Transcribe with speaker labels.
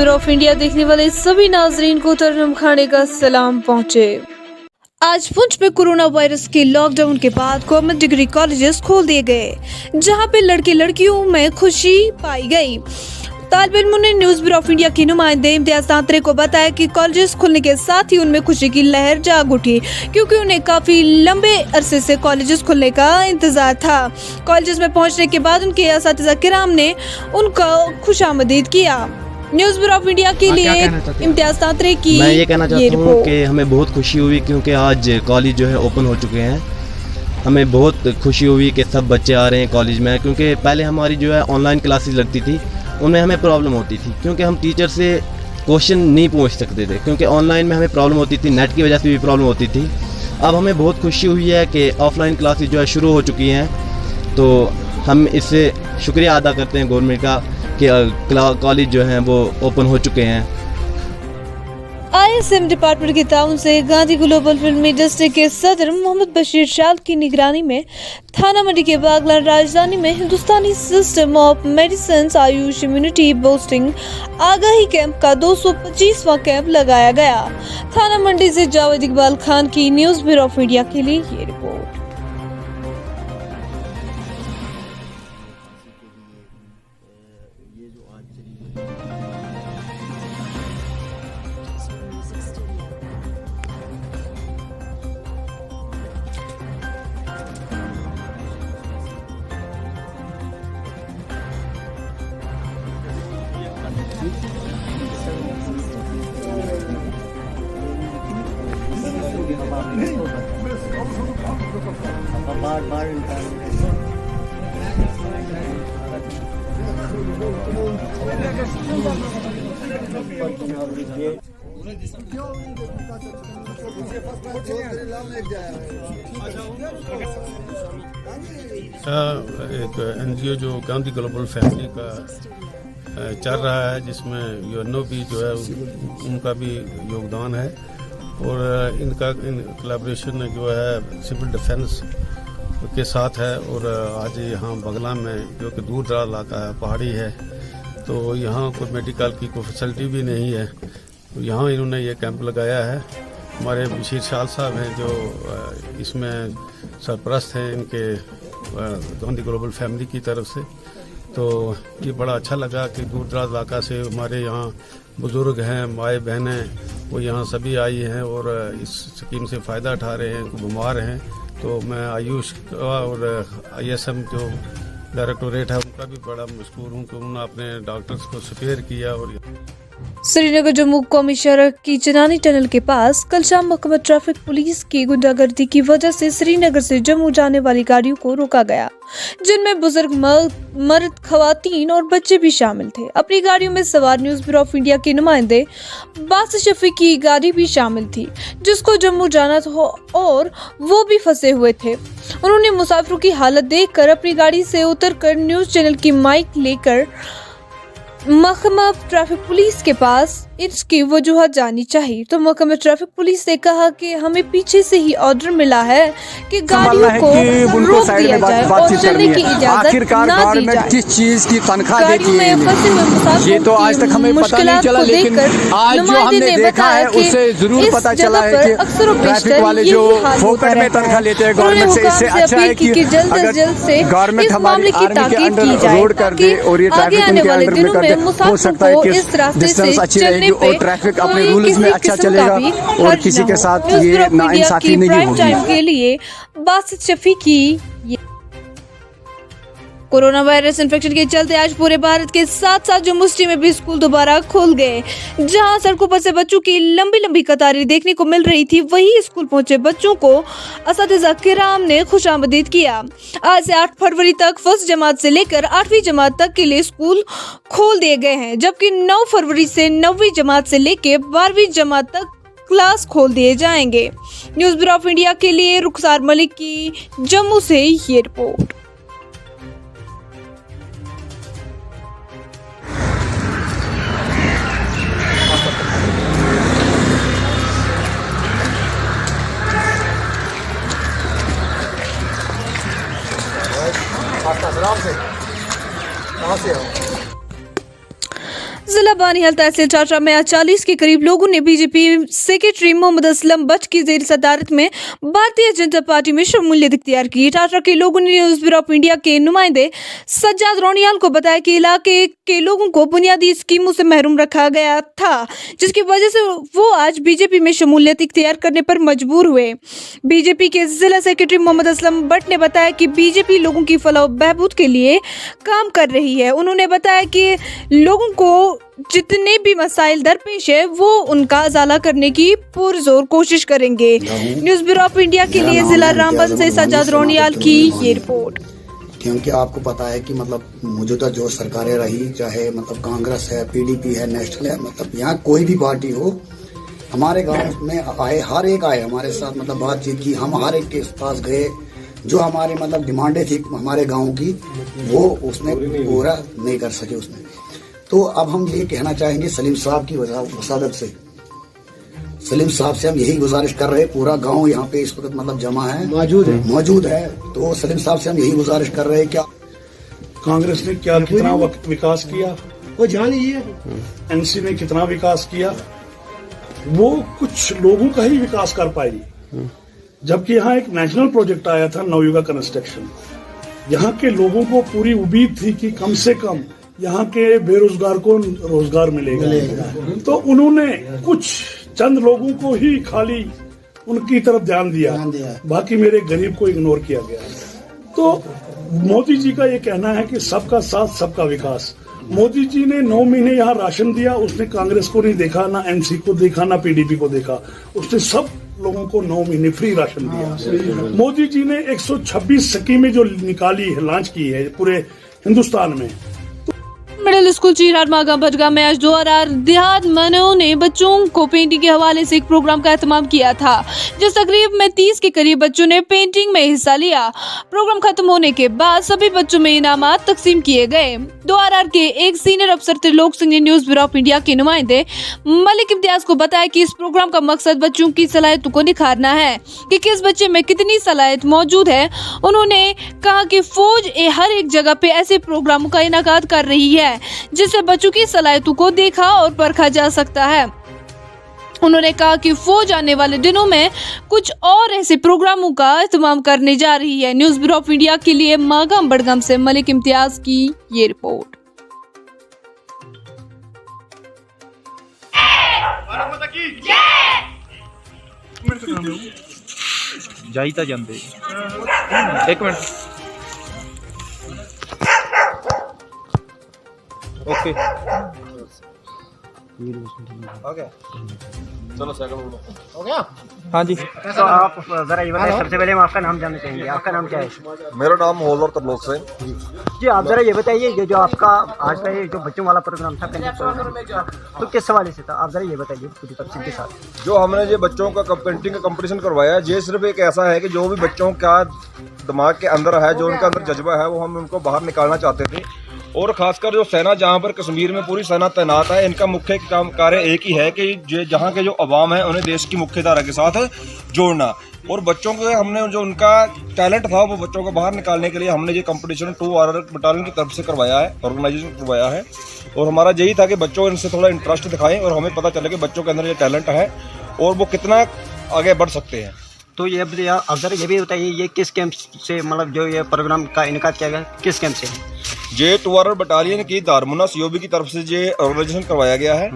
Speaker 1: Bureau of India देखने वाले सभी नाजरीन को तरन्नुम खाने का सलाम पहुंचे। आज पुंछ में कोरोना वायरस के लॉकडाउन के बाद गवर्नमेंट डिग्री कॉलेजेस खोल दिए गए, जहां पे लड़के लड़कियों में खुशी पाई गई। तालिब इल्मों ने न्यूज ब्यूरो ऑफ इंडिया के नुमाइंदे इम्तियाज तांत्रे को बताया कि कॉलेजेस खुलने के साथ ही उनमें खुशी की लहर जाग उठी, क्योंकि उन्हें काफी लंबे अरसे से कॉलेजेस खुलने का इंतजार था। कॉलेजेस में पहुंचने के बाद उनके असातिज़ा किराम ने उनका खुशामदीद किया। न्यूज ब्यूरो ऑफ इंडिया के लिए इम्तियाज तांत्रे की
Speaker 2: मैं ये कहना चाहता हूँ कि हमें बहुत खुशी हुई, क्योंकि आज कॉलेज जो है ओपन हो चुके हैं। हमें बहुत खुशी हुई कि सब बच्चे आ रहे हैं कॉलेज में, क्योंकि पहले हमारी जो है ऑनलाइन क्लासेस लगती थी, उनमें हमें प्रॉब्लम होती थी, क्योंकि हम टीचर से क्वेश्चन नहीं पूछ सकते थे, क्योंकि ऑनलाइन में हमें प्रॉब्लम होती थी, नेट की वजह से भी प्रॉब्लम होती थी। अब हमें बहुत खुशी हुई है कि ऑफलाइन क्लासेस जो है शुरू हो चुकी हैं, तो हम इससे शुक्रिया अदा करते हैं गवर्नमेंट का कि कॉलेज जो हैं वो ओपन हो चुके हैं।
Speaker 1: ISM डिपार्टमेंट के ताउन से गांधी ग्लोबल फिल्म इंडस्ट्री के सदर मोहम्मद बशीर शाल की निगरानी में थाना मंडी के बागलान राजधानी में Hindustani system of medicine AYUSH immunity boosting आगाही कैंप का 225वां कैंप लगाया गया। थाना मंडी से जावेद इकबाल खान की न्यूज ब्यूरो ऑफ इंडिया के लिए ये रिपोर्ट।
Speaker 3: एक NGO जो गांधी ग्लोबल फैमिली का चल रहा है, जिसमें यूएनओ भी जो है उनका भी योगदान है, और इनका कोलैबोरेशन जो है सिविल डिफेंस के साथ है। और आज यहाँ बगला में जो कि दूर दराज इलाका है, पहाड़ी है, तो यहाँ कोई मेडिकल की कोई फैसिलिटी भी नहीं है, तो यहाँ इन्होंने ये कैंप लगाया है। हमारे बशीर शाल साहब हैं जो इसमें सरपरस्त हैं इनके गांधी ग्लोबल फैमिली की तरफ से, तो ये बड़ा अच्छा लगा कि दूर दराज इलाका से हमारे यहाँ बुज़ुर्ग हैं, माए बहनें, वो यहाँ सभी आई हैं और इस स्कीम से फ़ायदा उठा रहे हैं, बीमार हैं। तो मैं आयुष का और ISM जो डायरेक्टोरेट है उनका भी बड़ा मशकूर हूँ कि उन्होंने अपने डॉक्टर्स को स्पेयर किया। और
Speaker 1: श्रीनगर जम्मू कौमी सड़क की चनानी टनल के पास कल शाम महकमा ट्रैफिक पुलिस की गुंडागर्दी की वजह से श्रीनगर से जम्मू जाने वाली गाड़ियों को रोका गया, जिनमें बुजुर्ग, मर्द, खवातीन और बच्चे भी शामिल थे। अपनी गाड़ियों में सवार न्यूज ब्यूरो ऑफ इंडिया के नुमाइंदे बासित शफी की गाड़ी भी शामिल थी, जिसको जम्मू जाना था और वो भी फंसे हुए थे। उन्होंने मुसाफिरों की हालत देखकर अपनी गाड़ी से उतरकर न्यूज चैनल की माइक लेकर महकमा ट्रैफिक पुलिस के पास इसकी वजूहत जाननी चाहिए, तो महकमा ट्रैफिक पुलिस ने कहा कि हमें पीछे से ही ऑर्डर मिला है कि गाड़ियों को रोक दिया जाए और चलने की इजाजत ना दी जाए।
Speaker 4: किस चीज की तनख्वाह देती है ये तो आज तक हमें पता नहीं चला, लेकिन आज जो हमने देखा है उससे जरूर पता चला है कि ट्रैफिक वाले जो फोकट में तनख्वाह लेते हैं गवर्नमेंट से, इससे अच्छा है कि अगर गवर्नमेंट हमारी आर्मी के अंडर रोड कर दे और ये ट्रैफिक उनके अंडर में कर दे, हो सकता है कि डिस्टेंस अच्छी रहेगी और ट्रैफिक अपने रूल्स में अच्छा चलेगा और किसी के साथ ये नाइंसाफी नहीं होगी।
Speaker 1: के लिए बासित शफी की कोरोना वायरस इन्फेक्शन के चलते आज पूरे भारत के साथ साथ जम्मू सिटी में भी स्कूल दोबारा खुल गए। जहां सड़कों पर से बच्चों की लंबी लंबी कतारें देखने को मिल रही थी, वहीं स्कूल पहुंचे बच्चों को असातिज़ा किराम ने खुशामदीद किया। आज से 8 फरवरी तक फर्स्ट जमात से लेकर 8वीं जमात तक के लिए स्कूल खोल दिए गए हैं, जबकि 9 फरवरी से 9वीं जमात से लेकर 12वीं जमात तक क्लास खोल दिए जाएंगे। न्यूज ब्यूरो ऑफ इंडिया के लिए रुखसार मलिक की जम्मू से ये रिपोर्ट। जिला बानिहाल तहसील टाटा में आज 40 के करीब लोगों ने बीजेपी सेक्रेटरी मोहम्मद असलम बट की जेर सदारत में भारतीय जनता पार्टी में शमूलियत इख्तियार की। टाटा के लोगों ने न्यूज ब्यूरो ऑफ इंडिया के नुमाइंदे सज्जाद रोनियाल को बताया कि इलाके के लोगों को बुनियादी स्कीमों से महरूम रखा गया था, जिसकी वजह से वो आज बीजेपी में शमूलियत इख्तियार करने पर मजबूर हुए। बीजेपी के जिला सेक्रेटरी मोहम्मद असलम बट ने बताया कि बीजेपी लोगों की फलाह बहबूद के लिए काम कर रही है। उन्होंने बताया कि लोगों को जितने भी मसाइल दरपेश है वो उनका अजाला करने की पुरजोर कोशिश करेंगे। न्यूज ब्यूरो ऑफ इंडिया के लिए जिला रामबन से सज्जाद रोनियाल की ये रिपोर्ट।
Speaker 5: क्योंकि आपको पता है कि मतलब मौजूदा जो सरकारें रही, चाहे मतलब कांग्रेस है, पीडीपी है, नेशनल है, मतलब यहाँ कोई भी पार्टी हो, हमारे गांव में आए, हर एक आए हमारे साथ, मतलब बातचीत की, हम हर एक के पास गए, जो हमारे मतलब डिमांडें थी हमारे गांव की वो उसने पूरा नहीं कर सके उसने। तो अब हम ये कहना चाहेंगे सलीम साहब की वसादत से, सलीम साहब से हम यही गुजारिश कर रहे हैं, पूरा गांव यहाँ पे इस वक्त मतलब जमा है, मौजूद है, तो सलीम साहब से हम यही गुजारिश कर रहे हैं क्या
Speaker 6: कांग्रेस ने क्या कितना विकास किया वो जान लीजिए, एनसी ने कितना विकास किया, वो कुछ लोगों का ही विकास कर पाएगी। जबकि यहाँ एक नेशनल प्रोजेक्ट आया था नवयुगा कंस्ट्रक्शन, यहाँ के लोगों को पूरी उम्मीद थी कि कम से कम यहाँ के बेरोजगार को रोजगार मिलेगा। तो उन्होंने कुछ चंद लोगों को ही खाली उनकी तरफ ध्यान दिया, बाकी मेरे गरीब को इग्नोर किया गया। तो मोदी जी का ये कहना है कि सबका साथ सबका विकास। मोदी जी ने 9 महीने यहाँ राशन दिया, उसने कांग्रेस को नहीं देखा, ना एनसी को देखा, ना पीडीपी को देखा, उसने सब लोगों को 9 महीने फ्री राशन दिया। मोदी जी ने 126 स्कीमें जो निकाली है, लॉन्च की है पूरे हिंदुस्तान में।
Speaker 1: मिडिल स्कूल चीरार मागा भटगा में आज 2 देहात मनों ने बच्चों को पेंटिंग के हवाले से एक प्रोग्राम का एहतमाम किया था, जिस तकरीब में 30 के करीब बच्चों ने पेंटिंग में हिस्सा लिया। प्रोग्राम खत्म होने के बाद सभी बच्चों में इनामात तकसीम किए गए। 2 के एक सीनियर अफसर त्रिलोक सिंह ने न्यूज ब्यूरो ऑफ इंडिया के नुमाइंदे मलिक इम्तियाज को बताया कि इस प्रोग्राम का मकसद बच्चों की सलाहियतों को निखारना है कि किस बच्चे में कितनी सलाहियत मौजूद है। उन्होंने कहा कि फौज हर एक जगह पे ऐसे प्रोग्रामों का इनाकाद कर रही है जिससे बच्चों की सलाहियतों को देखा और परखा जा सकता है। उन्होंने कहा कि फौज आने वाले दिनों में कुछ और ऐसे प्रोग्रामों का एहतमाम करने जा रही है। न्यूज ब्यूरो ऑफ इंडिया के लिए मागाम बड़गम से मलिक इम्तियाज की ये रिपोर्ट।
Speaker 7: जाइता जानते एक मिनट ओके चलो सेकंड हो गया। हाँ जी,
Speaker 8: तो आप जरा ये बताइए, सबसे पहले हम आपका नाम जानना चाहेंगे, आपका नाम क्या है?
Speaker 9: मेरा नाम हौलदार तरलोक सिंह
Speaker 8: जी। आप जरा ये बताइए, ये जो आपका आज का ये जो बच्चों वाला प्रोग्राम था, तो किस हवाले से था, आप जरा ये बताइए पूरी तफसील के साथ।
Speaker 9: जो हमने ये बच्चों का पेंटिंग का कंपटीशन करवाया, ये सिर्फ एक ऐसा है कि जो भी बच्चों का दिमाग के अंदर है, जो उनका अंदर जज्बा है, वो हम उनको बाहर निकालना चाहते थे। और खासकर जो सेना जहाँ पर कश्मीर में पूरी सेना तैनात है, इनका मुख्य कार्य एक ही है कि जहाँ के जो अवाम है उन्हें देश की मुख्य धारा के साथ जोड़ना। और बच्चों को हमने जो उनका टैलेंट था वो बच्चों को बाहर निकालने के लिए हमने ये कंपटीशन 2 बटालियन की तरफ से करवाया है, ऑर्गेनाइजेशन करवाया है। और हमारा यही था कि बच्चों इनसे थोड़ा इंटरेस्ट दिखाएं और हमें पता चले कि बच्चों के अंदर ये टैलेंट है और वो कितना आगे बढ़ सकते हैं।
Speaker 8: तो ये अब जरा ये भी बताइए, ये किस कैंप से, मतलब जो ये प्रोग्राम का इनका किया गया, किस कैंप से?
Speaker 9: जे 2 बटालियन की दारमुना सीओबी की तरफ से ये ऑर्गेनाइजेशन करवाया गया है।